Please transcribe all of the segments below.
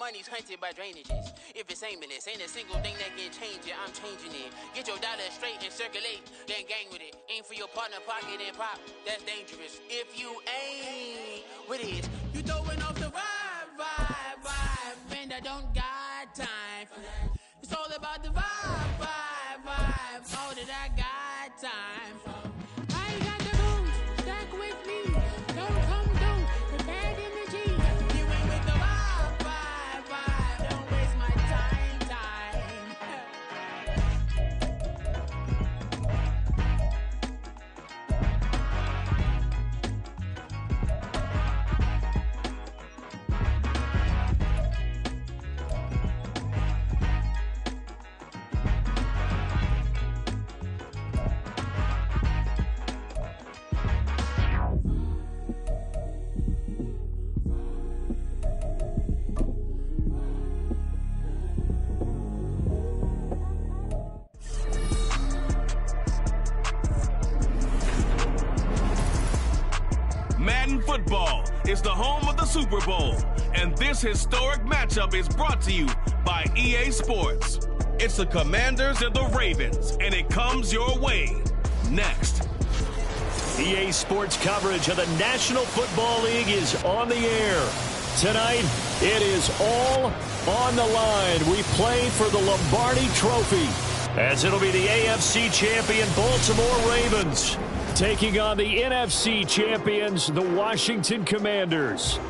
money's hunted by drainages. If it's aimless, ain't a single thing that can change it. I'm changing it. Get your dollar straight and circulate, then gang with it. Aim for your partner pocket and pop. That's dangerous. If you ain't with it, you throwing off the vibe. Man, I don't got time for that. It's all about the vibe. All that I got time for. I ain't got the booze, stack with me. Don't come through with bad energy. You ain't with the vibe. Don't waste my Madden football is the home of the Super Bowl, and this historic matchup is brought to you by EA Sports. It's the Commanders and the Ravens, and it comes your way next. EA Sports coverage of the National Football League is on the air. Tonight, it is all on the line. We play for the Lombardi Trophy, as it'll be the AFC champion Baltimore Ravens taking on the NFC champions, the Washington Commanders.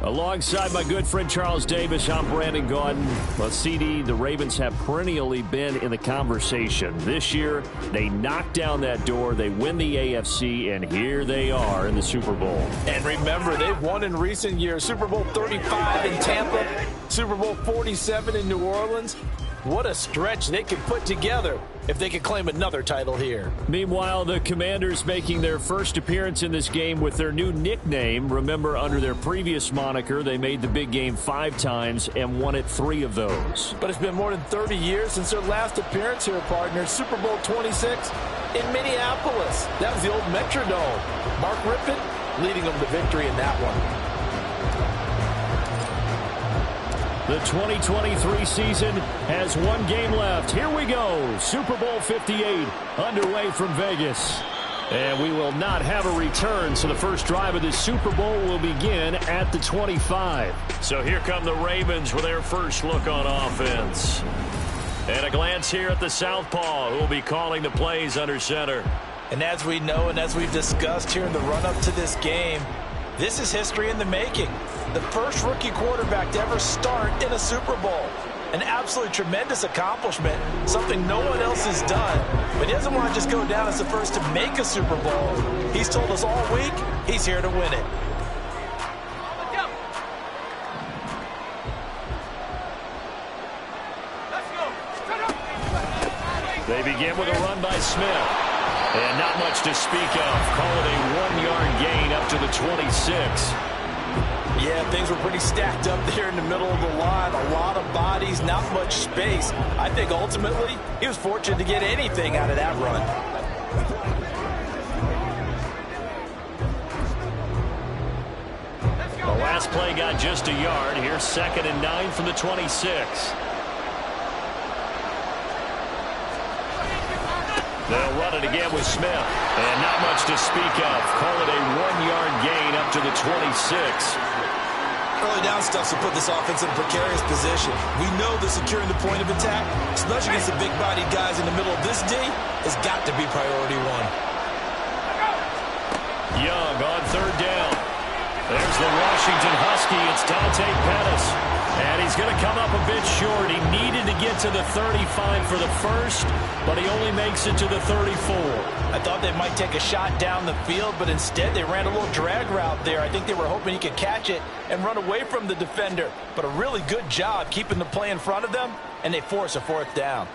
Alongside my good friend Charles Davis, I'm Brandon Gaudin. Well, CD, the Ravens have perennially been in the conversation. This year, they knock down that door, they win the AFC, and here they are in the Super Bowl. And remember, they've won in recent years. Super Bowl 35 in Tampa, Super Bowl 47 in New Orleans. What a stretch they could put together if they could claim another title here. Meanwhile, the Commanders making their first appearance in this game with their new nickname. Remember, under their previous moniker, they made the big game 5 times and won it 3 of those. But it's been more than 30 years since their last appearance here, partner. Super Bowl 26 in Minneapolis. That was the old Metrodome. Mark Rippon leading them to victory in that one. The 2023 season has 1 game left. Here we go. Super Bowl 58 underway from Vegas. And we will not have a return, so the first drive of this Super Bowl will begin at the 25. So here come the Ravens with their first look on offense. And a glance here at the southpaw, who will be calling the plays under center. And as we know and as we've discussed here in the run-up to this game, this is history in the making. The first rookie quarterback to ever start in a Super Bowl. An absolutely tremendous accomplishment, something no one else has done. But he doesn't want to just go down as the first to make a Super Bowl. He's told us all week he's here to win it. They begin with a run by Smith. And not much to speak of. Call it a 1-yard gain up to the 26. Yeah, things were pretty stacked up there in the middle of the line. A lot of bodies, not much space. I think ultimately he was fortunate to get anything out of that run. The last play got just a yard. Here's 2nd and 9 from the 26. They'll run it again with Smith. And not much to speak of. Call it a 1-yard gain up to the 26. Early down stuff to put this offense in a precarious position. We know that securing the point of attack, especially against the big-bodied guys in the middle of this D, has got to be priority 1. Young on 3rd down. There's the Washington Husky. It's Dante Pettis. And he's going to come up a bit short. He needed to get to the 35 for the first, but he only makes it to the 34. I thought they might take a shot down the field, but instead they ran a little drag route there. I think they were hoping he could catch it and run away from the defender. But a really good job keeping the play in front of them, and they force a 4th down.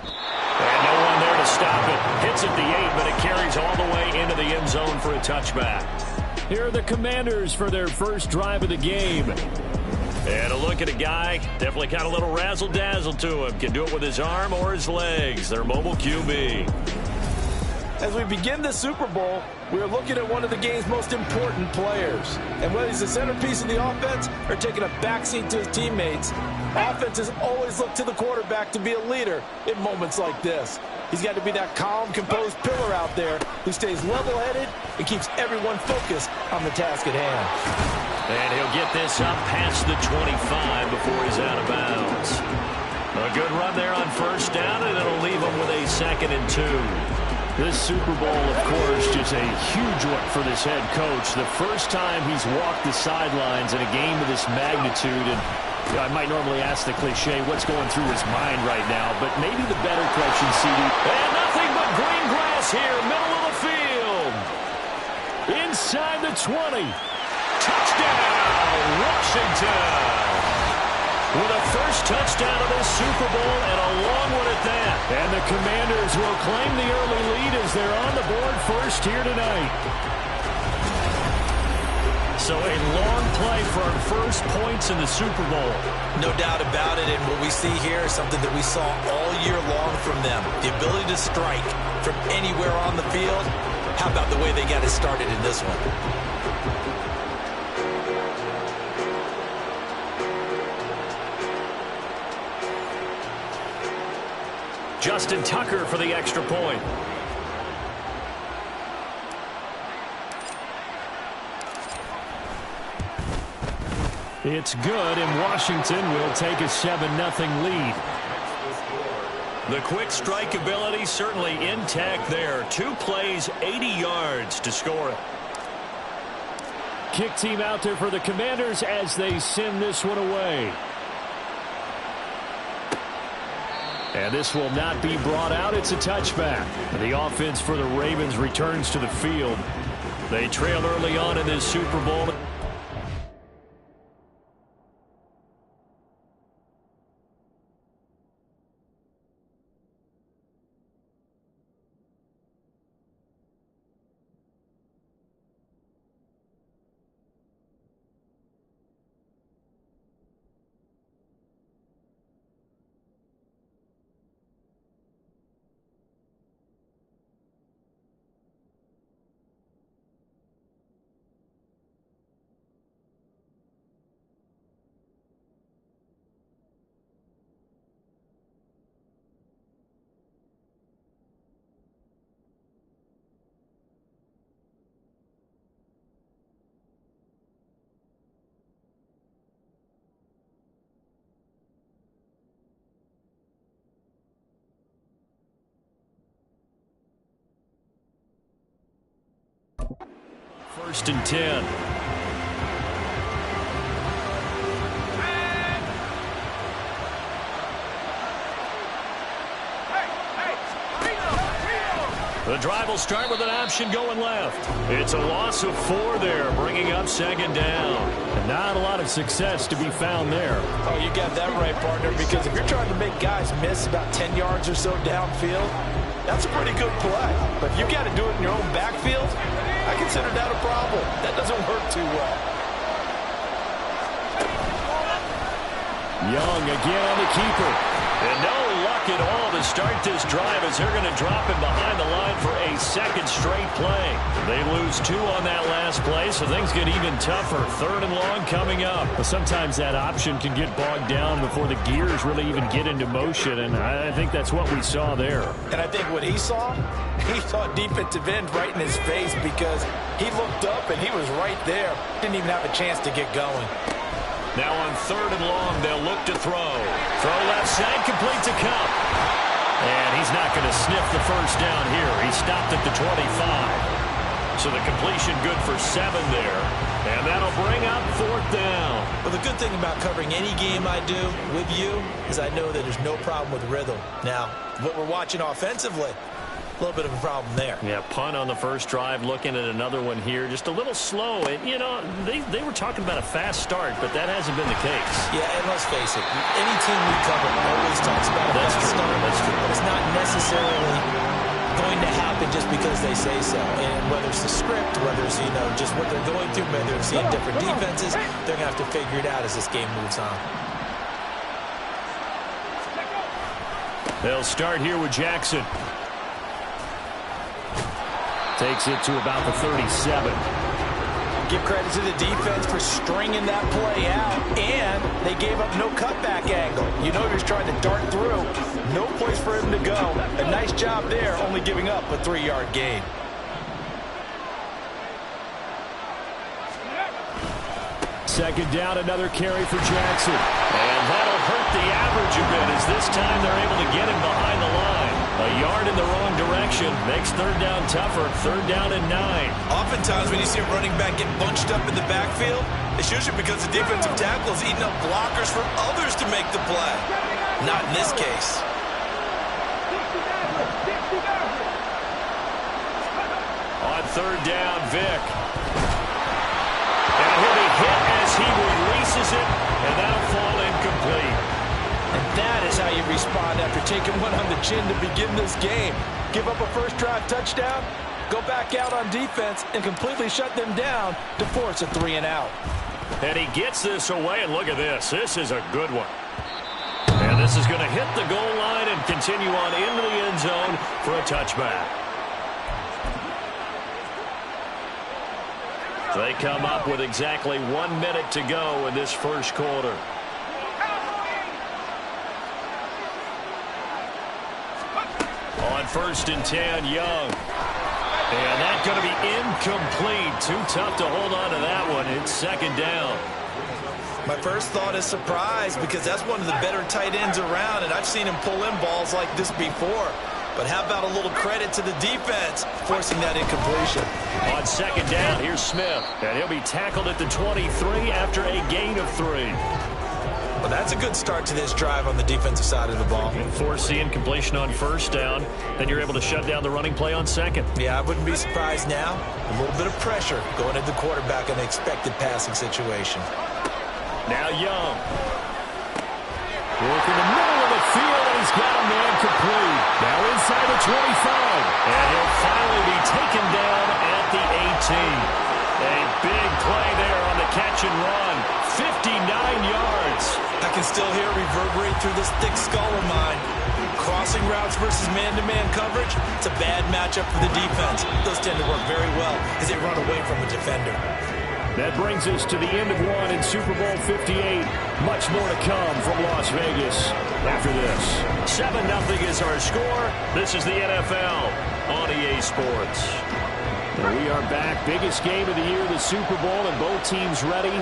And no one there to stop it. Hits at the 8, but it carries all the way into the end zone for a touchback. Here are the Commanders for their first drive of the game. And a look at a guy, definitely got a little razzle-dazzle to him. Can do it with his arm or his legs. Their mobile QB. As we begin the Super Bowl, we're looking at one of the game's most important players. And whether he's the centerpiece of the offense or taking a backseat to his teammates, offenses always look to the quarterback to be a leader in moments like this. He's got to be that calm, composed pillar out there who stays level-headed and keeps everyone focused on the task at hand. And he'll get this up past the 25 before he's out of bounds. A good run there on first down, and it'll leave him with a 2nd and 2. This Super Bowl, of course, just a huge one for this head coach. The first time he's walked the sidelines in a game of this magnitude, and I might normally ask the cliche, what's going through his mind right now, but maybe the better question, CD. And nothing but green grass here, middle of the field. Inside the 20. Touchdown, Washington. With a first touchdown of this Super Bowl and a long one at that. And the Commanders will claim the early lead as they're on the board first here tonight. So a long play for our first points in the Super Bowl. No doubt about it, and what we see here is something that we saw all year long from them. The ability to strike from anywhere on the field. How about the way they got it started in this one? Justin Tucker for the extra point. It's good, and Washington will take a 7-0 lead. The quick strike ability certainly intact there. 2 plays, 80 yards to score it. Kick team out there for the Commanders as they send this one away. And this will not be brought out. It's a touchback. The offense for the Ravens returns to the field. They trail early on in this Super Bowl. First and 10. The drive will start with an option going left. It's a loss of 4 there, bringing up 2nd down. And not a lot of success to be found there. Oh, you got that right, partner, because if you're trying to make guys miss about 10 yards or so downfield, that's a pretty good play. But if you got to do it in your own backfield, I consider that a problem. That doesn't work too well. Young again on the keeper. And no luck at all to start this drive as they're going to drop him behind the line for a 2nd straight play. They lose 2 on that last play, so things get even tougher. 3rd and long coming up. But sometimes that option can get bogged down before the gears really even get into motion, and I think that's what we saw there. And I think what he saw defensive end right in his face because he looked up and he was right there. Didn't even have a chance to get going. Now on 3rd and long, they'll look to throw. Throw left side, complete to Cup. And he's not going to sniff the first down here. He stopped at the 25. So the completion good for 7 there. And that'll bring up 4th down. Well, the good thing about covering any game I do with you is I know that there's no problem with rhythm. Now, what we're watching offensively, a little bit of a problem there. Yeah, punt on the first drive, looking at another one here. Just a little slow. And, you know, they were talking about a fast start, but that hasn't been the case. Yeah, and let's face it, any team we cover always talks about a fast start. That's true. But it's not necessarily going to happen just because they say so. And whether it's the script, whether it's, you know, just what they're going through, whether they're seeing different defenses, they're going to have to figure it out as this game moves on. They'll start here with Jackson. Takes it to about the 37. Give credit to the defense for stringing that play out, and they gave up no cutback angle. You know he's trying to dart through. No place for him to go. A nice job there, only giving up a 3-yard gain. Second down, another carry for Jackson. And that'll hurt the average a bit as this time they're able to get him behind the line. A yard in the wrong direction makes third down tougher. Third down and 9. Oftentimes when you see a running back get bunched up in the backfield, it's usually because the defensive tackle is eating up blockers for others to make the play. Not in this case. On third down, Vick. And he'll be hit as he releases it, and that'll fall incomplete. And that is how you respond after taking one on the chin to begin this game. Give up a first-drive touchdown, go back out on defense, and completely shut them down to force a 3-and-out. And he gets this away, and look at this. This is a good one. And this is going to hit the goal line and continue on into the end zone for a touchback. They come up with exactly 1 minute to go in this first quarter. On first and 10, Young. And that's going to be incomplete. Too tough to hold on to that one. It's second down. My first thought is surprise because that's one of the better tight ends around, and I've seen him pull in balls like this before. But how about a little credit to the defense forcing that incompletion? On second down, here's Smith. And he'll be tackled at the 23 after a gain of 3. Well, that's a good start to this drive on the defensive side of the ball. And force the incompletion on first down. Then you're able to shut down the running play on second. Yeah, I wouldn't be surprised now. A little bit of pressure going at the quarterback in the expected passing situation. Now Young. Work in the middle of the field, and he's got a man complete. Now inside the 25. And he'll finally be taken down at the 18. A big play there on the catch and run. 59 yards. I can still hear it reverberate through this thick skull of mine. Crossing routes versus man-to-man coverage, it's a bad matchup for the defense. Those tend to work very well as they run away from a defender. That brings us to the end of one in Super Bowl 58. Much more to come from Las Vegas after this. 7-0 is our score. This is the NFL on EA Sports. And we are back. Biggest game of the year, the Super Bowl, and both teams ready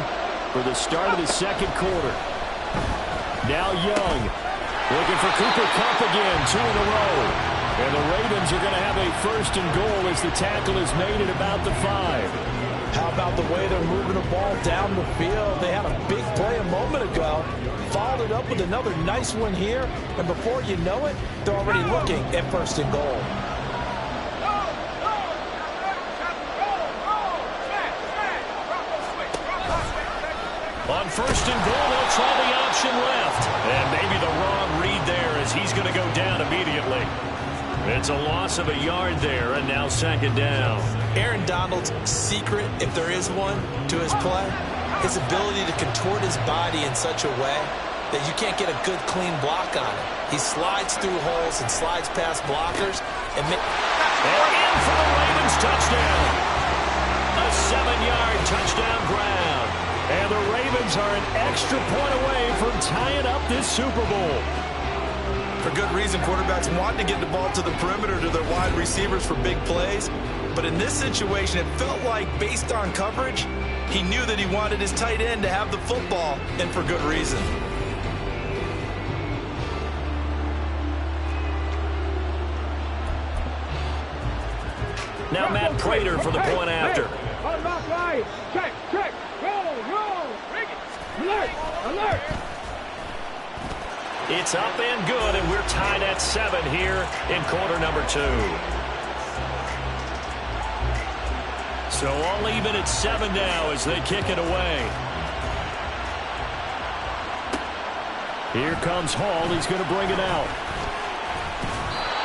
for the start of the second quarter. Now Young looking for Cooper Kupp again, 2 in a row. And the Ravens are going to have a first and goal as the tackle is made at about the 5. How about the way they're moving the ball down the field? They had a big play a moment ago. Followed it up with another nice one here. And before you know it, they're already looking at first and goal. On first and goal, they'll try the option left. And maybe the wrong read there as he's going to go down immediately. It's a loss of a yard there, and now second down. Aaron Donald's secret, if there is one, to his play, his ability to contort his body in such a way that you can't get a good, clean block on it. He slides through holes and slides past blockers. And in for the Ravens touchdown. A 7-yard touchdown grab. And the Ravens are an extra point away from tying up this Super Bowl. For good reason, quarterbacks want to get the ball to the perimeter to their wide receivers for big plays. But in this situation, it felt like, based on coverage, he knew that he wanted his tight end to have the football, and for good reason. Now Matt Prater for the point after. Check. Roll. Alert. It's up and good, and we're tied at 7 here in quarter number 2. So all even at 7 now as they kick it away. Here comes Hall. He's going to bring it out.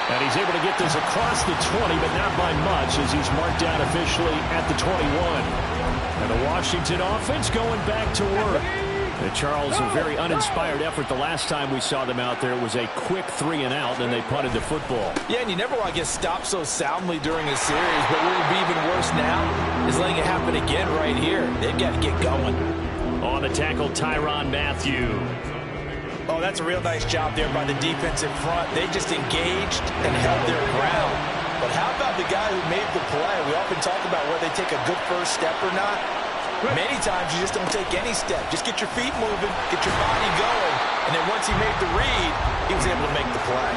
And he's able to get this across the 20, but not by much as he's marked down officially at the 21. And the Washington offense going back to work. Charles, a very uninspired effort the last time we saw them out there. It was a quick 3 and out, and they punted the football. Yeah, and you never want to get stopped so soundly during a series, but what would be even worse now is letting it happen again right here. They've got to get going. On the tackle, Tyrann Mathieu. Oh, that's a real nice job there by the defensive front. They just engaged and held their ground. But how about the guy who made the play? We often talk about whether they take a good first step or not. Many times you just don't take any step. Just get your feet moving, get your body going, and then once he made the read, he was able to make the play.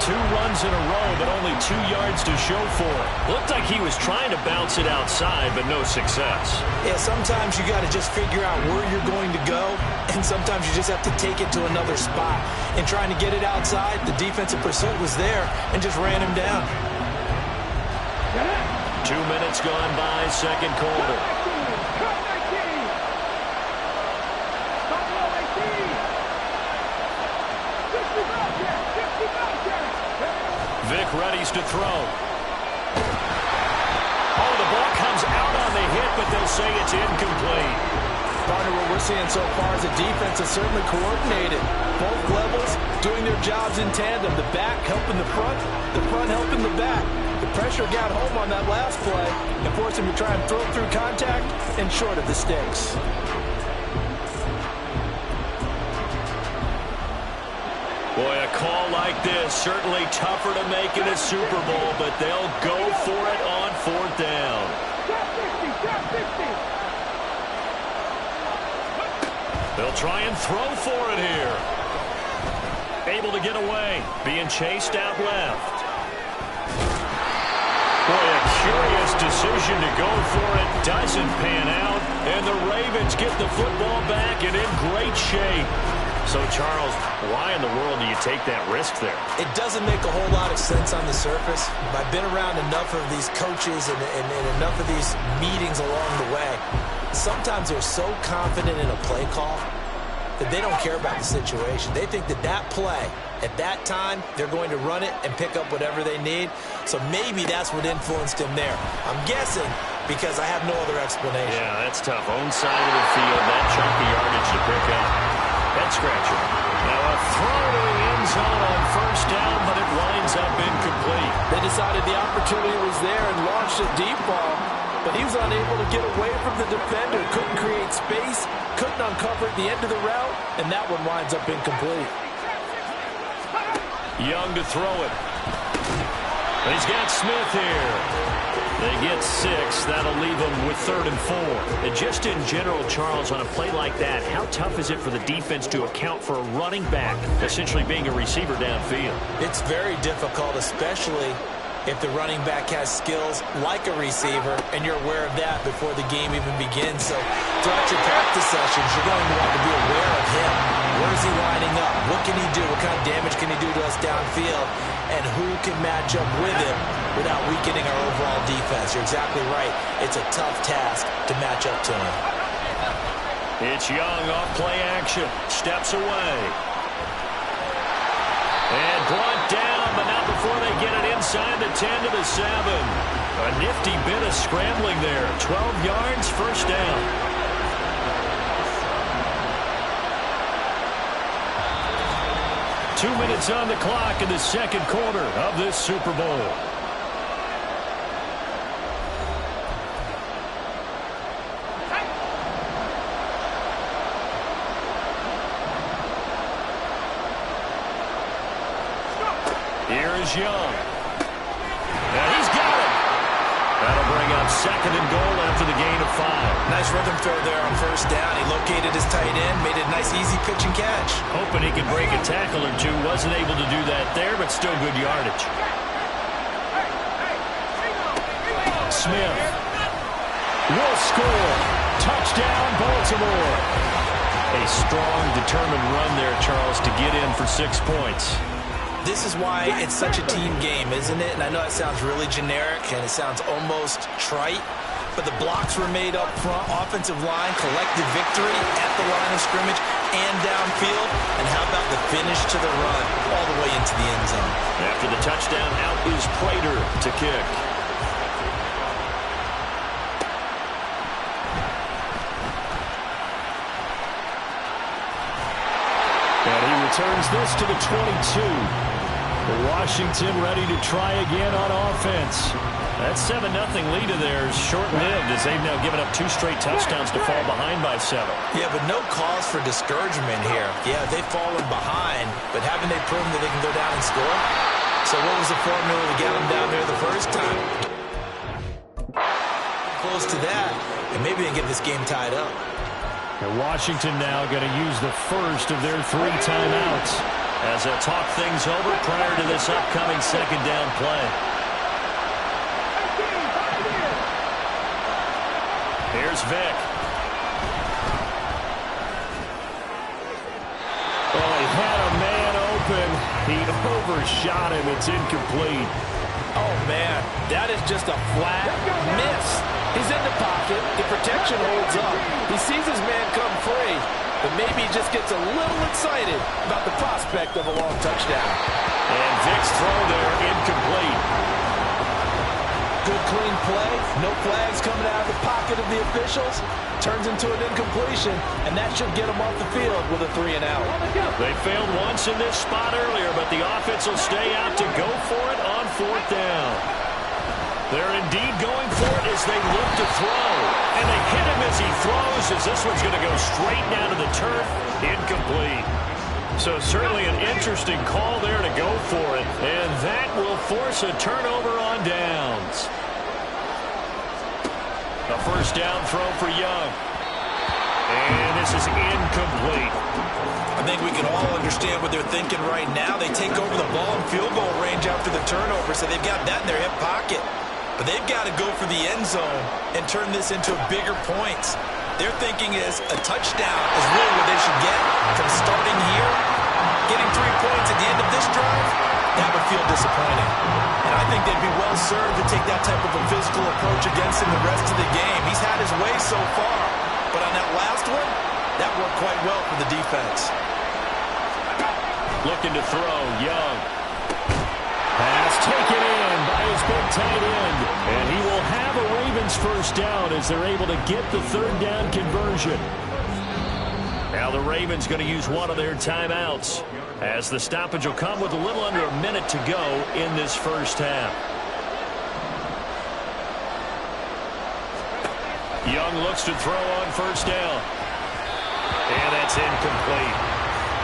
2 runs in a row, but only 2 yards to show for it. Looked like he was trying to bounce it outside, but no success. Yeah, sometimes you got to just figure out where you're going to go, and sometimes you just have to take it to another spot. And trying to get it outside, the defensive pursuit was there and just ran him down. 2 minutes gone by, second quarter. Vick readies to throw. Oh, the ball comes out on the hit, but they'll say it's incomplete. Partner, what we're seeing so far is the defense is certainly coordinated. Both levels doing their jobs in tandem. The back helping the front helping the back. The pressure got home on that last play and forced him to try and throw through contact and short of the sticks. Boy, a call like this, certainly tougher to make in a Super Bowl, but they'll go for it on 4th down. They'll try and throw for it here. Able to get away, being chased out left. Boy, a curious decision to go for it. Doesn't pan out, and the Ravens get the football back and in great shape. So, Charles, why in the world do you take that risk there? It doesn't make a whole lot of sense on the surface. I've been around enough of these coaches and enough of these meetings along the way. Sometimes they're so confident in a play call that they don't care about the situation. They think that that play, at that time, they're going to run it and pick up whatever they need. So maybe that's what influenced him there. I'm guessing because I have no other explanation. Yeah, that's tough. Own side of the field, that chunk of yardage to pick up. Head scratcher. Now a throw to the end zone on 1st down, but it winds up incomplete. They decided the opportunity was there and launched a deep ball, but he was unable to get away from the defender. Couldn't create space, couldn't uncover the end of the route, and that one winds up incomplete. Young to throw it. He's got Smith here. They get 6. That'll leave them with 3rd and 4. And just in general, Charles, on a play like that, how tough is it for the defense to account for a running back essentially being a receiver downfield? It's very difficult, especially if the running back has skills like a receiver, and you're aware of that before the game even begins. So throughout your practice sessions, you're going to want to be aware of him. Where is he lining up? What can he do? What kind of damage can he do to us downfield? And who can match up with him without weakening our overall defense? You're exactly right. It's a tough task to match up to him. It's Young off play action. Steps away. And brought down, but not before they get it inside the 10 to the 7. A nifty bit of scrambling there. 12 yards, 1st down. Two minutes on the clock in the second quarter of this Super Bowl. Here is Young. And he's got it. That'll bring up 2nd and goal after the gain of 5. Nice rhythm throw there on 1st down. He located his tight end, made it a nice easy pitch and catch. Hoping he could break a tackle or two. Wasn't able to do that there, but still good yardage. Smith will score. Touchdown, Baltimore. A strong, determined run there, Charles, to get in for 6 points. This is why it's such a team game, isn't it? And I know it sounds really generic and it sounds almost trite, but the blocks were made up front. Offensive line, collective victory at the line of scrimmage and downfield. And how about the finish to the run all the way into the end zone? After the touchdown, out is Prater to kick. And he returns this to the 22. Washington ready to try again on offense. That 7-0 lead of theirs short-lived as they've now given up 2 straight touchdowns to fall behind by 7. Yeah, but no cause for discouragement here. Yeah, they've fallen behind, but haven't they proven that they can go down and score? So what was the formula to get them down there the first time? Close to that, and maybe they can get this game tied up. And Washington now going to use the first of their 3 timeouts as they'll talk things over prior to this upcoming second down play. Here's Vick. Oh, he had a man open. He overshot him. It's incomplete. Oh, man, that is just a flat miss. He's in the pocket. The protection holds up. He sees his man come free, but maybe he just gets a little excited about the prospect of a long touchdown. And Vick's throw there, incomplete. Good clean play. No flags coming out of the pocket of the officials. Turns into an incompletion, and that should get them off the field with a 3 and out. They failed once in this spot earlier, but the offense will stay out to go for it on 4th down. They're indeed going for it as they look to throw. And they hit him as he throws, as this one's going to go straight down to the turf. Incomplete. So certainly an interesting call there to go for it. And that will force a turnover on downs. A first down throw for Young. And this is incomplete. I think we can all understand what they're thinking right now. They take over the ball in field goal range after the turnover, so they've got that in their hip pocket. But they've got to go for the end zone and turn this into bigger points. Their thinking is a touchdown is really what they should get from starting here. Getting 3 points at the end of this drive, that would feel disappointing. And I think they'd be well served to take that type of a physical approach against him the rest of the game. He's had his way so far, but on that last one, that worked quite well for the defense. Looking to throw, Young. Pass taken in by his big tight end. And he will have a Ravens first down as they're able to get the 3rd down conversion. Now the Ravens going to use one of their timeouts as the stoppage will come with a little under a minute to go in this first half. Young looks to throw on first down. And that's incomplete.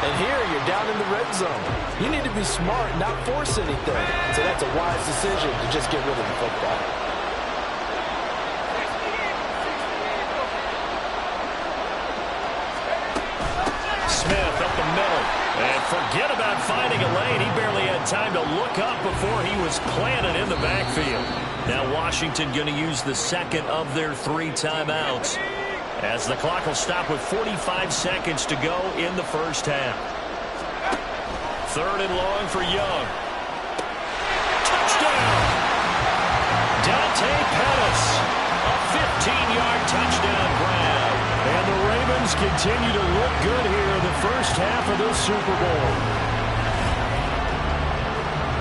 And here you're down in the red zone. You need to be smart and not force anything. So that's a wise decision to just get rid of the football. Smith up the middle. And forget about finding a lane. He barely had time to look up before he was planted in the backfield. Now Washington going to use the second of their 3 timeouts, as the clock will stop with 45 seconds to go in the first half. 3rd and long for Young. Touchdown! Dante Pettis. A 15-yard touchdown grab. And the Ravens continue to look good here in the first half of this Super Bowl.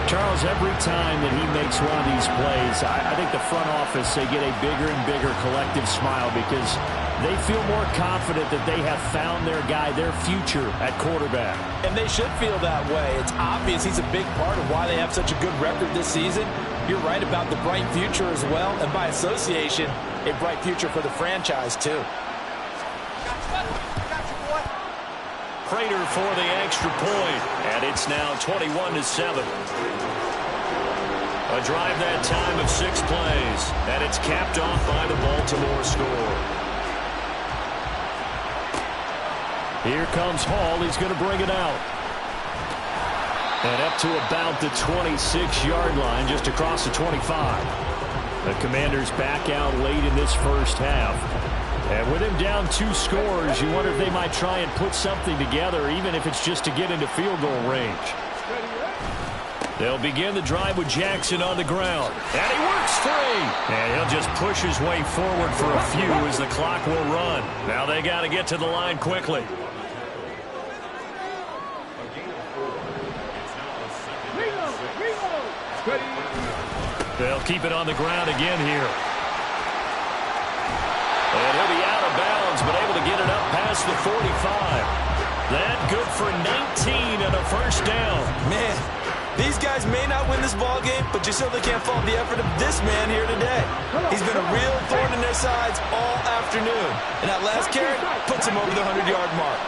Charles, every time that he makes one of these plays, I think the front office, they get a bigger and bigger collective smile because they feel more confident that they have found their guy, their future at quarterback. And they should feel that way. It's obvious he's a big part of why they have such a good record this season. You're right about the bright future as well, and by association, a bright future for the franchise too. Prater for the extra point, and it's now 21-7. A drive that time of 6 plays, and it's capped off by the Baltimore score. Here comes Hall. He's going to bring it out. And up to about the 26-yard line, just across the 25. The Commanders back out late in this first half. And with him down 2 scores, you wonder if they might try and put something together, even if it's just to get into field goal range. They'll begin the drive with Jackson on the ground. And he works free. And he'll just push his way forward for a few as the clock will run. Now they got to get to the line quickly. They'll keep it on the ground again here. And he'll be out of bounds, but able to get it up past the 45. That good for 19 and a first down. Man, these guys may not win this ball game, but you certainly can't fault the effort of this man here today. He's been a real thorn in their sides all afternoon. And that last carry puts him over the 100-yard mark.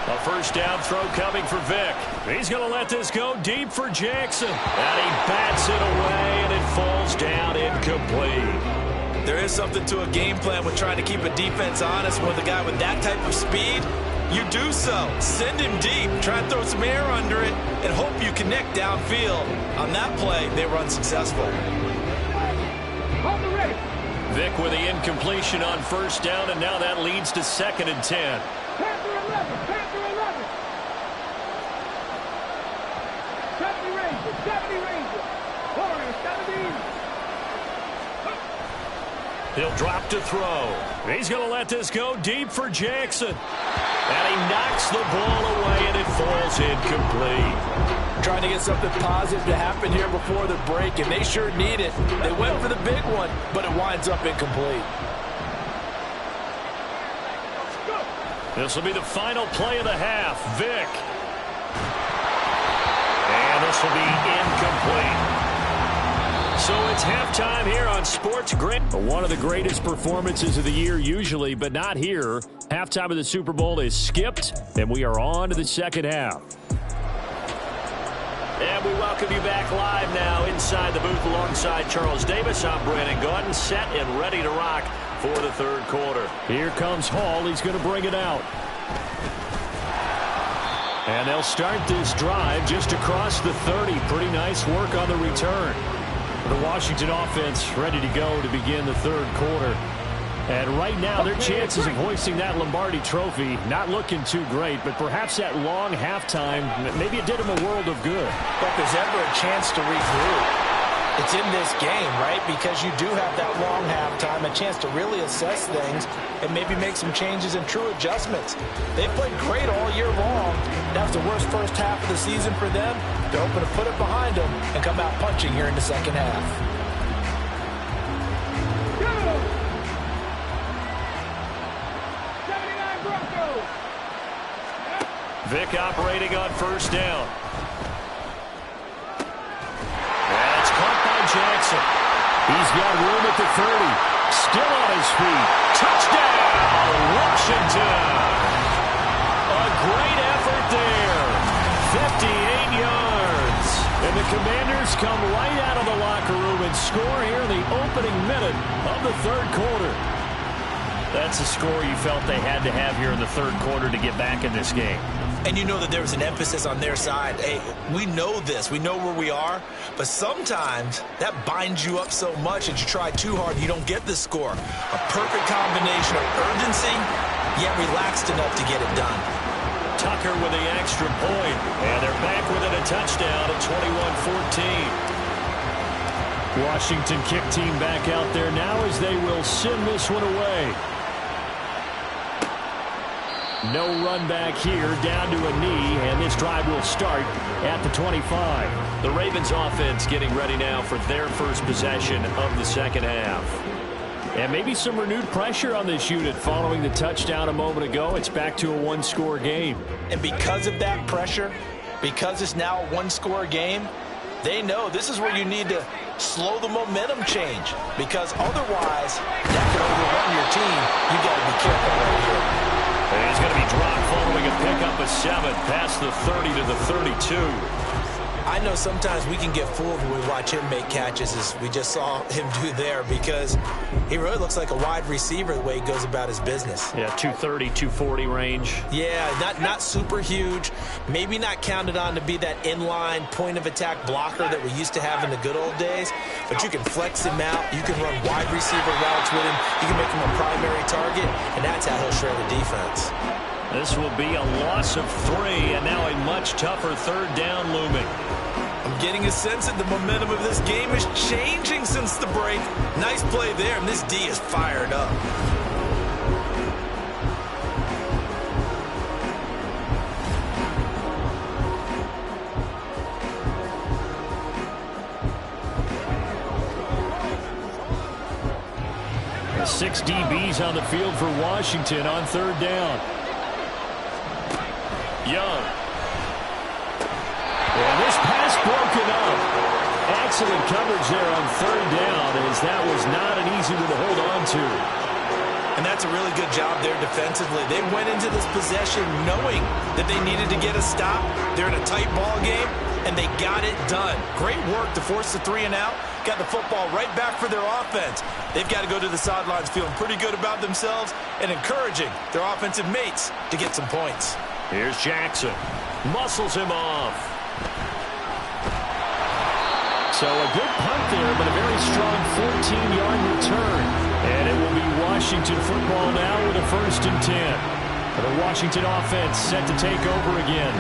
A first down throw coming for Vick. He's going to let this go deep for Jackson. And he bats it away, and it falls down incomplete. There is something to a game plan with trying to keep a defense honest with a guy with that type of speed. You do so. Send him deep. Try and throw some air under it and hope you connect downfield. On that play, they were unsuccessful. Vick with the incompletion on first down, and now that leads to 2nd and 10. Panther 11, Panther 11. 70 Rangers, 70 Rangers. Corner, 70. He'll drop to throw. He's going to let this go deep for Jackson. And he knocks the ball away, and it falls incomplete. Trying to get something positive to happen here before the break, and they sure need it. They went for the big one, but it winds up incomplete. This will be the final play of the half. Vick. And this will be incomplete. So it's halftime here on Sports Grid. One of the greatest performances of the year usually, but not here. Halftime of the Super Bowl is skipped, and we are on to the second half. And we welcome you back live now inside the booth alongside Charles Davis. I'm Brandon Gordon, set and ready to rock for the third quarter. Here comes Hall. He's going to bring it out. And they'll start this drive just across the 30. Pretty nice work on the return. The Washington offense ready to go to begin the third quarter. And right now, their chances of hoisting that Lombardi trophy not looking too great, but perhaps that long halftime, maybe it did them a world of good. But if there's ever a chance to regroup, it's in this game, right? Because you do have that long halftime, a chance to really assess things and maybe make some changes and true adjustments. They played great all year long. That was the worst first half of the season for them. They're hoping to put it behind them and come out punching here in the second half. Vick operating on first down. That's caught by Jackson. He's got room at the 30. Still on his feet. Touchdown, Washington. A great effort there. 58 yards. And the Commanders come right out of the locker room and score here in the opening minute of the third quarter. That's a score you felt they had to have here in the third quarter to get back in this game. And you know that there was an emphasis on their side. Hey, we know this. We know where we are. But sometimes that binds you up so much that you try too hard and you don't get the score. A perfect combination of urgency, yet relaxed enough to get it done. Tucker with the extra point. And they're back within a touchdown at 21-14. Washington kick team back out there now as they will send this one away. No run back here, down to a knee, and this drive will start at the 25. The Ravens offense getting ready now for their first possession of the second half. And maybe some renewed pressure on this unit following the touchdown a moment ago. It's back to a one-score game. And because of that pressure, because it's now a one-score game, they know this is where you need to slow the momentum change, because otherwise that could overrun your team. You got to be careful right here. And he's going to be dropped following a pickup of 7 past the 30 to the 32. I know sometimes we can get fooled when we watch him make catches, as we just saw him do there, because he really looks like a wide receiver the way he goes about his business. Yeah, 230, 240 range. Yeah, not super huge. Maybe not counted on to be that inline point-of-attack blocker that we used to have in the good old days, but you can flex him out. You can run wide receiver routes with him. You can make him a primary target, and that's how he'll shred the defense. This will be a loss of 3, and now a much tougher third down looming. I'm getting a sense that the momentum of this game is changing since the break. Nice play there, and this D is fired up. 6 DBs on the field for Washington on 3rd down. Young. And this pass broken up. Excellent coverage there on 3rd down, as that was not an easy one to hold on to. And that's a really good job there defensively. They went into this possession knowing that they needed to get a stop. They're in a tight ball game, and they got it done. Great work to force the 3 and out. Got the football right back for their offense. They've got to go to the sidelines feeling pretty good about themselves and encouraging their offensive mates to get some points. Here's Jackson. Muscles him off. So a good punt there, but a very strong 14-yard return. And it will be Washington football now with a 1st and 10. The Washington offense set to take over again.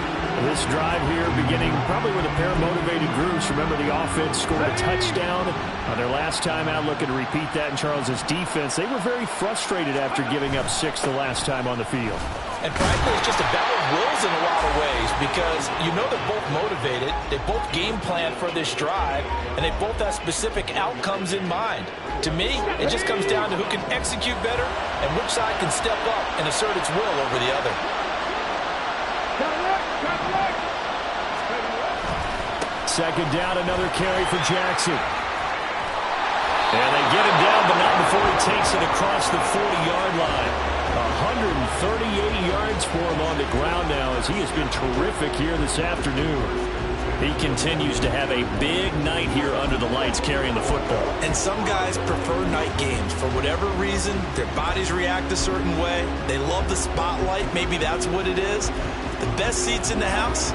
This drive here beginning probably with a pair of motivated groups. Remember, the offense scored a touchdown on their last time out, looking to repeat that in Charles's defense. They were very frustrated after giving up 6 the last time on the field. And frankly, it's just a battle of wills in a lot of ways, because you know they're both motivated, they both game plan for this drive, and they both have specific outcomes in mind. To me, it just comes down to who can execute better and which side can step up and assert its will over the other. Second down, another carry for Jackson. And they get him down, but not before he takes it across the 40-yard line. 138 yards for him on the ground now, as he has been terrific here this afternoon. He continues to have a big night here under the lights carrying the football. And some guys prefer night games. For whatever reason, their bodies react a certain way. They love the spotlight. Maybe that's what it is. The best seats in the house,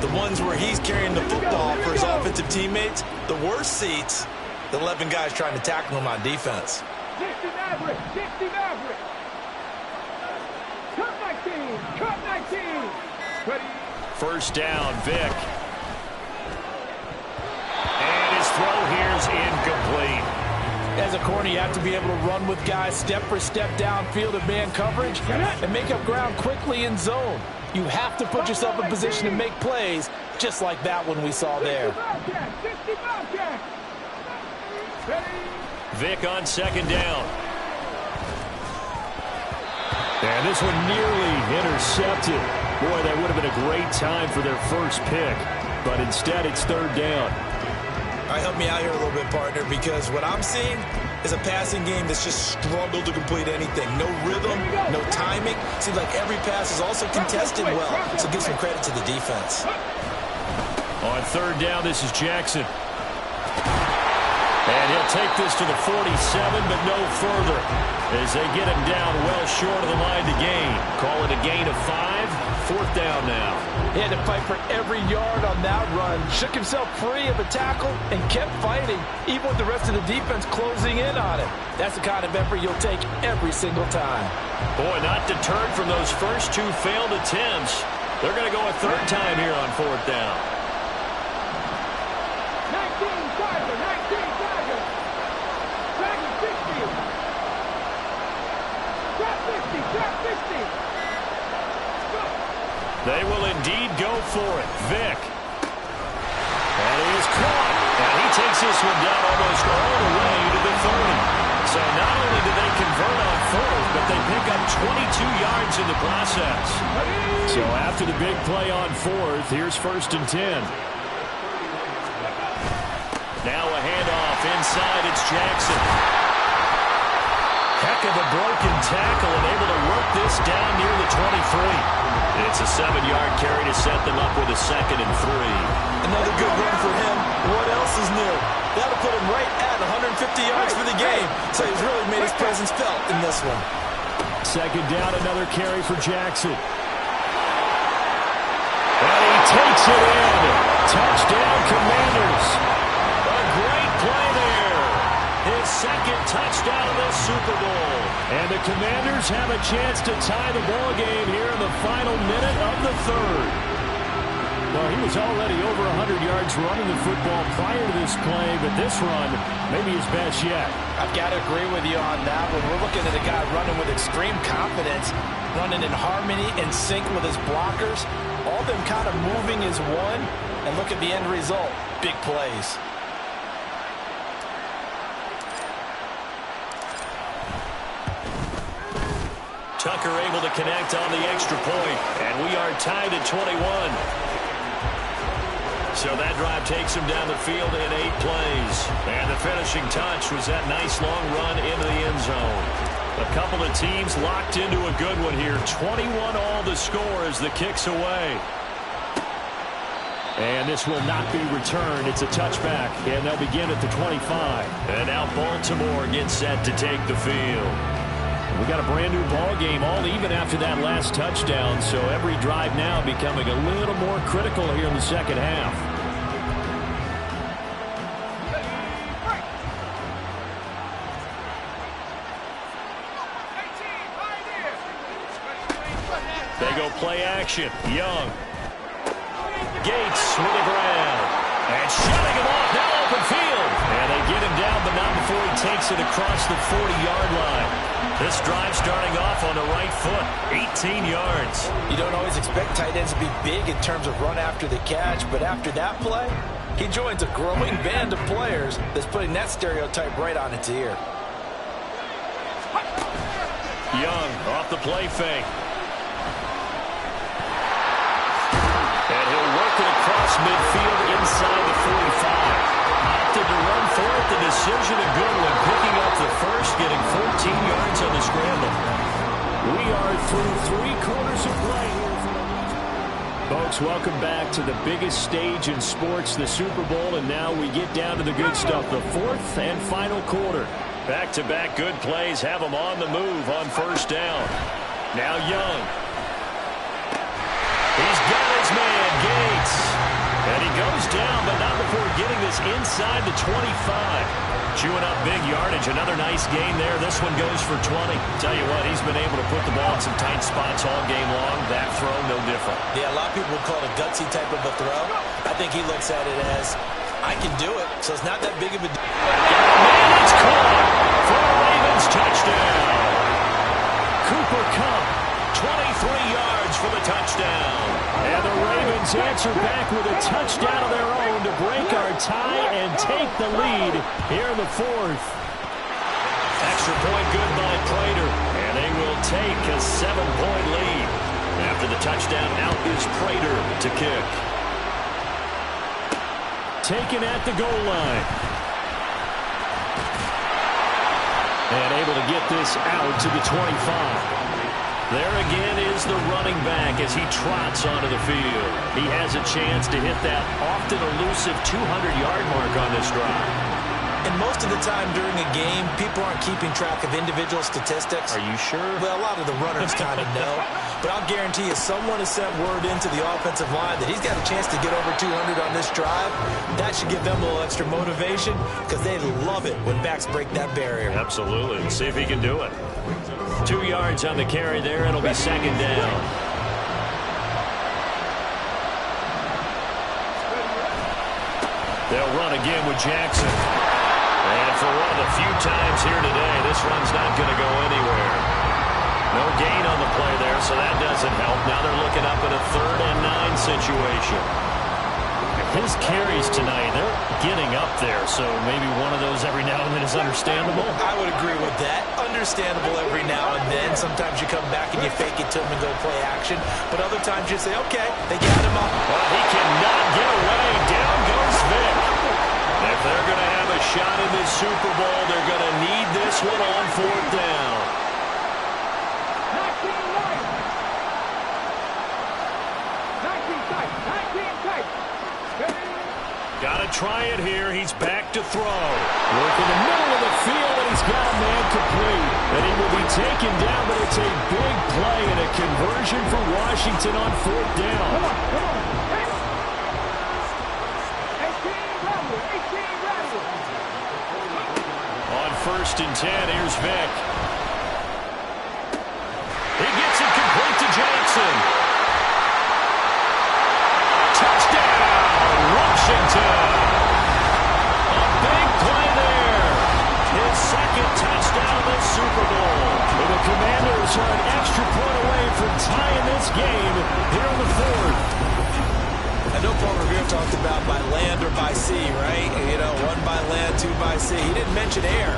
the ones where he's carrying the football for his offensive teammates. The worst seats, the 11 guys trying to tackle him on defense. 60 Maverick, 60 Maverick. Cut 19, cut 19. Ready. 1st down, Vick. And his throw here is incomplete. As a corner, you have to be able to run with guys step for step downfield of man coverage and make up ground quickly in zone. You have to put yourself in position to make plays, just like that one we saw there. Vick on 2nd down. And this one nearly intercepted. Boy, that would have been a great time for their first pick. But instead, it's 3rd down. All right, help me out here a little bit, partner, because what I'm seeing is a passing game that's just struggled to complete anything. No rhythm, no timing. Seems like every pass is also contested well, so give some credit to the defense. On 3rd down, this is Jackson. And he'll take this to the 47, but no further, as they get him down well short of the line to gain. Call it a gain of 5. 4th down now. He had to fight for every yard on that run. Shook himself free of a tackle and kept fighting, even with the rest of the defense closing in on him. That's the kind of effort you'll take every single time. Boy, not deterred from those first 2 failed attempts. They're going to go a 3rd time here on 4th down. 19 Tiger, 19 Tiger. Tiger 60. Trap 50, trap 50. They will indeed go for it. Vick. And he is caught. And he takes this one down almost all the way to the 30. So not only do they convert on 4th, but they pick up 22 yards in the process. So after the big play on 4th, here's 1st and 10. Now a handoff inside. It's Jackson. Heck of a broken tackle and able to work this down near the 23. It's a 7-yard carry to set them up with a 2nd and 3. Another good run for him. What else is new? That'll put him right at 150 yards for the game. So he's really made his presence felt in this one. 2nd down, another carry for Jackson. And he takes it in. Touchdown, Commanders. A great play there. His 2nd touchdown of the Super Bowl. And the Commanders have a chance to tie the ball game here in the final minute of the 3rd. Well, he was already over 100 yards running the football prior to this play, but this run may be his best yet. I've got to agree with you on that one. We're looking at a guy running with extreme confidence, running in harmony and sync with his blockers. All of them kind of moving as one, and look at the end result. Big plays. Tucker able to connect on the extra point, and we are tied at 21. So that drive takes him down the field in 8 plays. And the finishing touch was that nice long run into the end zone. A couple of teams locked into a good one here. 21 all the score as the kick's away. And this will not be returned. It's a touchback, and they'll begin at the 25. And now Baltimore gets set to take the field. We got a brand new ball game, all even after that last touchdown, so every drive now becoming a little more critical here in the second half. They go play action. Young. Gates with the grab. And shutting him off, now open field. And they get him down, but not before he takes it across the 40-yard line. This drive starting off on the right foot, 18 yards. You don't always expect tight ends to be big in terms of run after the catch, but after that play, he joins a growing band of players that's putting that stereotype right on its ear. Young off the play fake. And he'll work it across midfield inside the 45. Opted to run for it. The decision a good one. Picking up the first, getting 14 yards on the scramble. We are through 3 quarters of play here for the Legion. Folks, welcome back to the biggest stage in sports, the Super Bowl, and now we get down to the good stuff, the 4th and final quarter. Back-to-back good plays have them on the move on first down. Now Young. He's got his man, Gates. And he goes down, but not before getting this inside the 25. Chewing up big yardage. Another nice gain there. This one goes for 20. Tell you what, he's been able to put the ball in some tight spots all game long. That throw, no different. Yeah, a lot of people would call it a gutsy type of a throw. I think he looks at it as, I can do it, so it's not that big of a deal. And it's caught for a Ravens touchdown. Cooper Kupp, 23 yards for the touchdown. And the Ravens answer back with a touchdown of their own to break our tie and take the lead here in the 4th. Extra point good by Prater. And they will take a 7-point lead. After the touchdown, out is Prater to kick. Taken at the goal line. And able to get this out to the 25. There again is the running back as he trots onto the field. He has a chance to hit that often elusive 200-yard mark on this drive. And most of the time during a game, people aren't keeping track of individual statistics. Are you sure? Well, a lot of the runners kind of know. But I'll guarantee you someone has sent word into the offensive line that he's got a chance to get over 200 on this drive. That should give them a little extra motivation because they love it when backs break that barrier. Absolutely. Let's see if he can do it. 2 yards on the carry there. It'll be second down. They'll run again with Jackson. And for one of the few times here today, this run's not going to go anywhere. No gain on the play there, so that doesn't help. Now they're looking up at a 3rd and 9 situation. His carries tonight, they're getting up there, so maybe one of those every now and then is understandable. I would agree with that. Understandable every now and then. Sometimes you come back and you fake it to him and go play action. But other times you say, okay, they got him up. Well, he cannot get away. Down goes Vick. If they're going to have a shot in this Super Bowl, they're going to need this one on 4th down. 19 tight. Got to try it here. He's back to throw. Work in the middle of the field, and he's got a man complete. And he will be taken down, but it's a big play and a conversion for Washington on 4th down. Come on. 18 rattle. On 1st and 10, here's Vick. He gets it complete to Jackson. Touchdown, Washington. A big play there. His 2nd touchdown of the Super Bowl. And the Commanders are an extra point away from tying this game here in the 4th. I know Paul Revere talked about by land or by sea, right? You know, 1 by land, 2 by sea. He didn't mention air.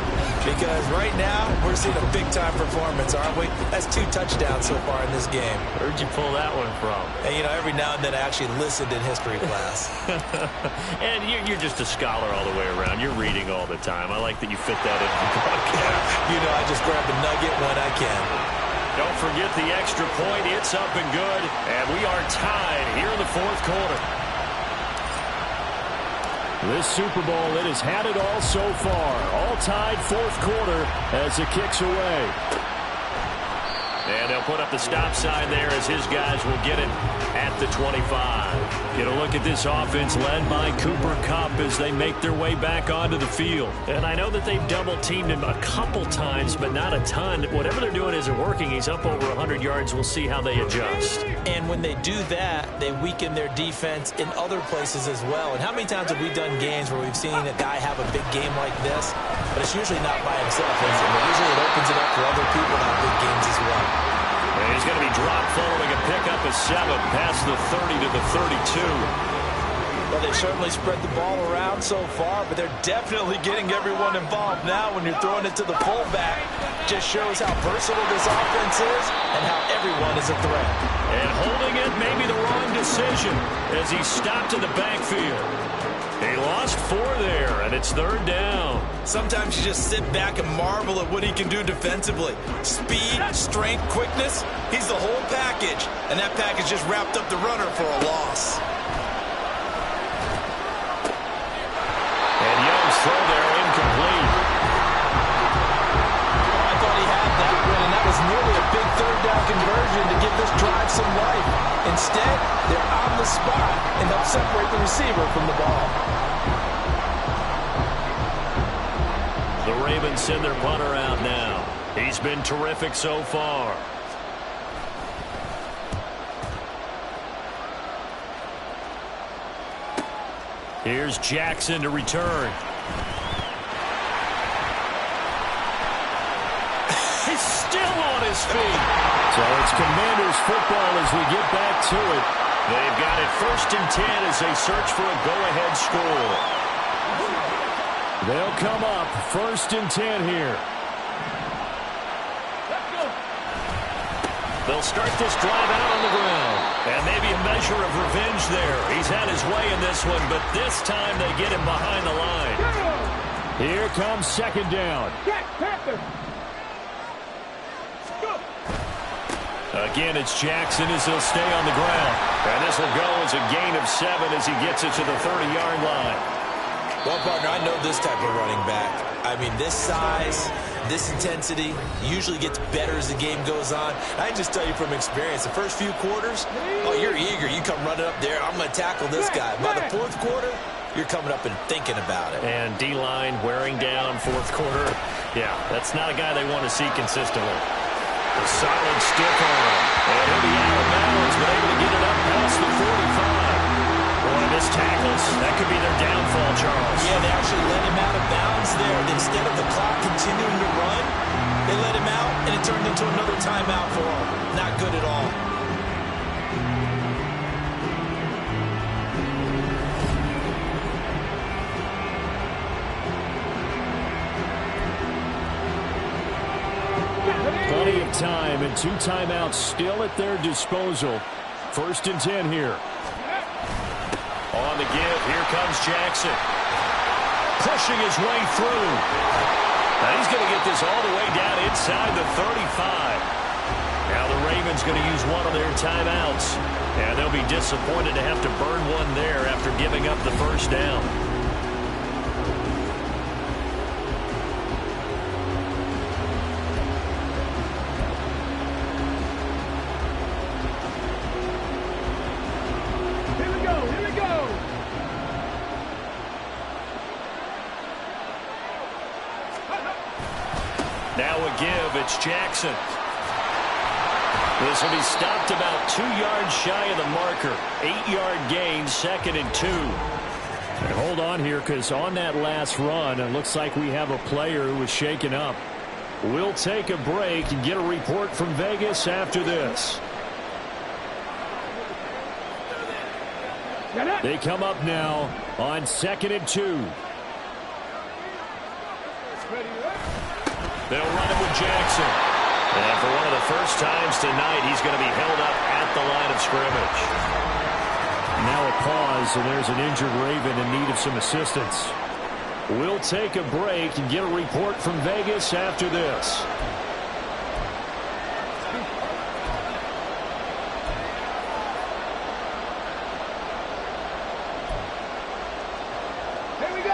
Because right now, we're seeing a big-time performance, aren't we? That's 2 touchdowns so far in this game. Where'd you pull that one from? And, you know, every now and then I actually listened in history class. And you're just a scholar all the way around. You're reading all the time. I like that you fit that into the podcast. You know, I just grab a nugget when I can. Don't forget the extra point. It's up and good. And we are tied here in the 4th quarter. This Super Bowl, it has had it all so far. All tied 4th quarter as it kicks away. And they'll put up the stop sign there as his guys will get it at the 25. Get a look at this offense led by Cooper Kupp as they make their way back onto the field. And I know that they've double-teamed him a couple times, but not a ton. Whatever they're doing isn't working. He's up over 100 yards. We'll see how they adjust. And when they do that, they weaken their defense in other places as well. And how many times have we done games where we've seen a guy have a big game like this, but it's usually not by himself, is it? Usually it opens it up for other people to have big games as well. And he's going to be dropped following a pickup of 7 past the 30 to the 32. Well, they've certainly spread the ball around so far, but they're definitely getting everyone involved now when you're throwing it to the fullback. Just shows how versatile this offense is and how everyone is a threat. And holding it may be the wrong decision as he stopped in the backfield. He lost 4 there, and it's 3rd down. Sometimes you just sit back and marvel at what he can do defensively. Speed, strength, quickness, he's the whole package. And that package just wrapped up the runner for a loss. And Young's throw there incomplete. Oh, I thought he had that one, and that was nearly a big 3rd down conversion to give this drive some life. Instead, they're on the spot and help separate the receiver from the ball. The Ravens send their punter out now. He's been terrific so far. Here's Jackson to return. He's still on his feet. So it's Commanders football as we get back to it. They've got it 1st and 10 as they search for a go-ahead score. They'll come up 1st and 10 here. They'll start this drive out on the ground. And maybe a measure of revenge there. He's had his way in this one, but this time they get him behind the line. Here comes 2nd down. Again, it's Jackson as he'll stay on the ground. And this will go as a gain of 7 as he gets it to the 30-yard line. Well, partner, I know this type of running back. I mean, this size, this intensity usually gets better as the game goes on. I can just tell you from experience, the first few quarters, oh, you're eager. You come running up there, I'm going to tackle this guy. By the 4th quarter, you're coming up and thinking about it. And D-line wearing down 4th quarter. Yeah, that's not a guy they want to see consistently. A solid stiff arm. And he'll be out of bounds, but able to get it up past the 45. Boy, missed tackles. That could be their downfall, Charles. Yeah, they actually let him out of bounds there. Instead of the clock continuing to run, they let him out, and it turned into another timeout for him. Not good at all. Plenty of time and 2 timeouts still at their disposal. 1st and 10 here. On the give, here comes Jackson. Pushing his way through. Now he's going to get this all the way down inside the 35. Now the Ravens going to use one of their timeouts. And they'll be disappointed to have to burn one there after giving up the 1st down. Now a give, it's Jackson. This will be stopped about 2 yards shy of the marker. 8-yard gain, 2nd and 2. And hold on here, because on that last run, it looks like we have a player who was shaken up. We'll take a break and get a report from Vegas after this. They come up now on 2nd and 2. They'll run it with Jackson. And for one of the first times tonight, he's going to be held up at the line of scrimmage. Now a pause, and there's an injured Raven in need of some assistance. We'll take a break and get a report from Vegas after this.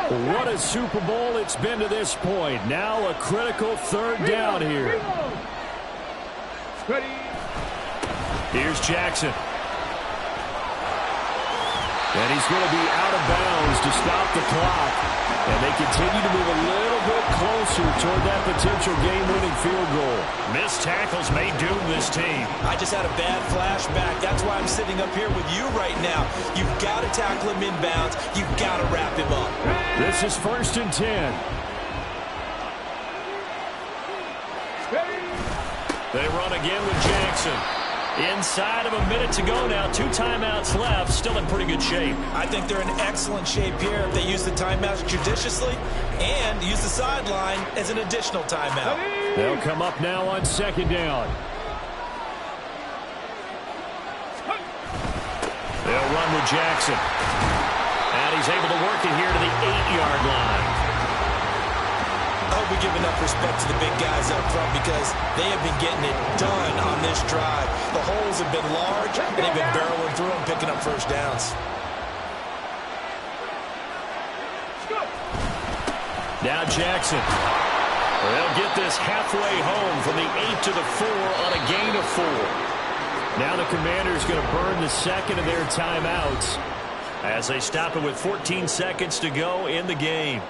What a Super Bowl it's been to this point. Now a critical third down here. Here's Jackson. And he's going to be out of bounds to stop the clock. And they continue to move a little bit closer toward that potential game-winning field goal. Missed tackles may doom this team. I just had a bad flashback. That's why I'm sitting up here with you right now. You've got to tackle him inbounds. You've got to wrap him up. This is 1st and 10. They run again with Jackson. Inside of a minute to go now. 2 timeouts left. Still in pretty good shape. I think they're in excellent shape here if they use the timeouts judiciously and use the sideline as an additional timeout. They'll come up now on 2nd down. They'll run with Jackson. And he's able to work it here to the 8-yard line. I hope we give enough respect to the big guys up front because they have been getting it done on this drive. The holes have been large, and they've been barreling through them, picking up first downs. Now Jackson. They'll get this halfway home from the 8 to the 4 on a gain of 4. Now the Commanders going to burn the second of their timeouts as they stop it with 14 seconds to go in the game.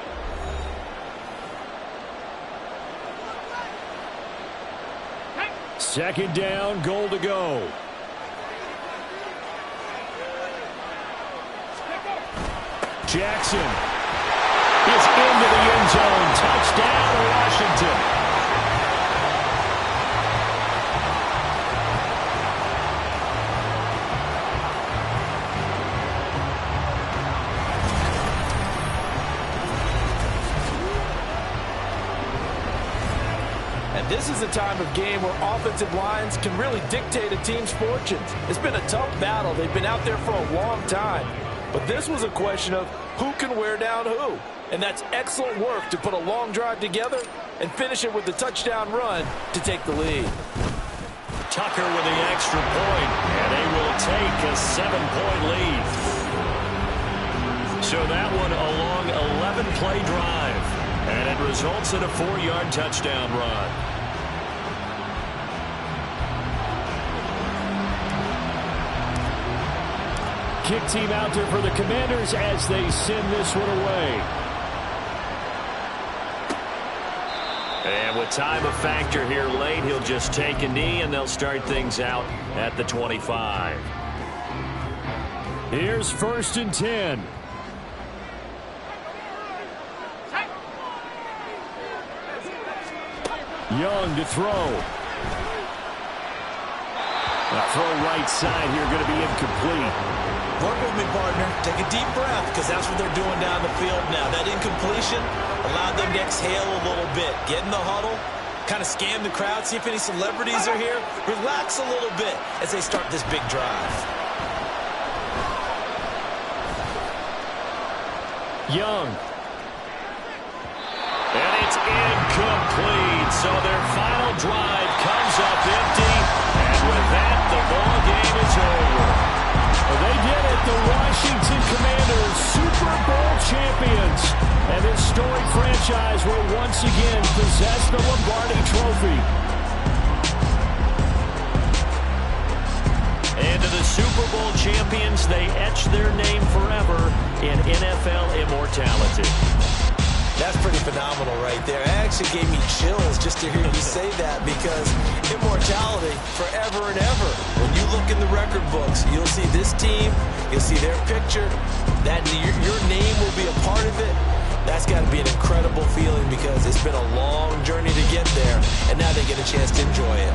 Second down, goal to go. Jackson is into the end zone. Touchdown, Washington. This is a time of game where offensive lines can really dictate a team's fortunes. It's been a tough battle. They've been out there for a long time. But this was a question of who can wear down who. And that's excellent work to put a long drive together and finish it with the touchdown run to take the lead. Tucker with the extra point, and they will take a 7-point lead. So that one a long 11-play drive, and it results in a 4-yard touchdown run. Kick team out there for the Commanders as they send this one away. And with time a factor here late, he'll just take a knee and they'll start things out at the 25. Here's 1st and 10. Young to throw. The throw right side here going to be incomplete. Work with me, partner. Take a deep breath because that's what they're doing down the field now. That incompletion allowed them to exhale a little bit. Get in the huddle, kind of scan the crowd, see if any celebrities are here. Relax a little bit as they start this big drive. Young. And it's incomplete. So their final drive comes up empty. And with that, the ball game is over. They did it. The Washington Commanders, Super Bowl champions. And this storied franchise will once again possess the Lombardi Trophy. And to the Super Bowl champions, they etch their name forever in NFL immortality. That's pretty phenomenal right there. It actually gave me chills just to hear you say that because immortality forever and ever. When you look in the record books, you'll see this team, you'll see their picture, that your name will be a part of it. That's got to be an incredible feeling because it's been a long journey to get there, and now they get a chance to enjoy it.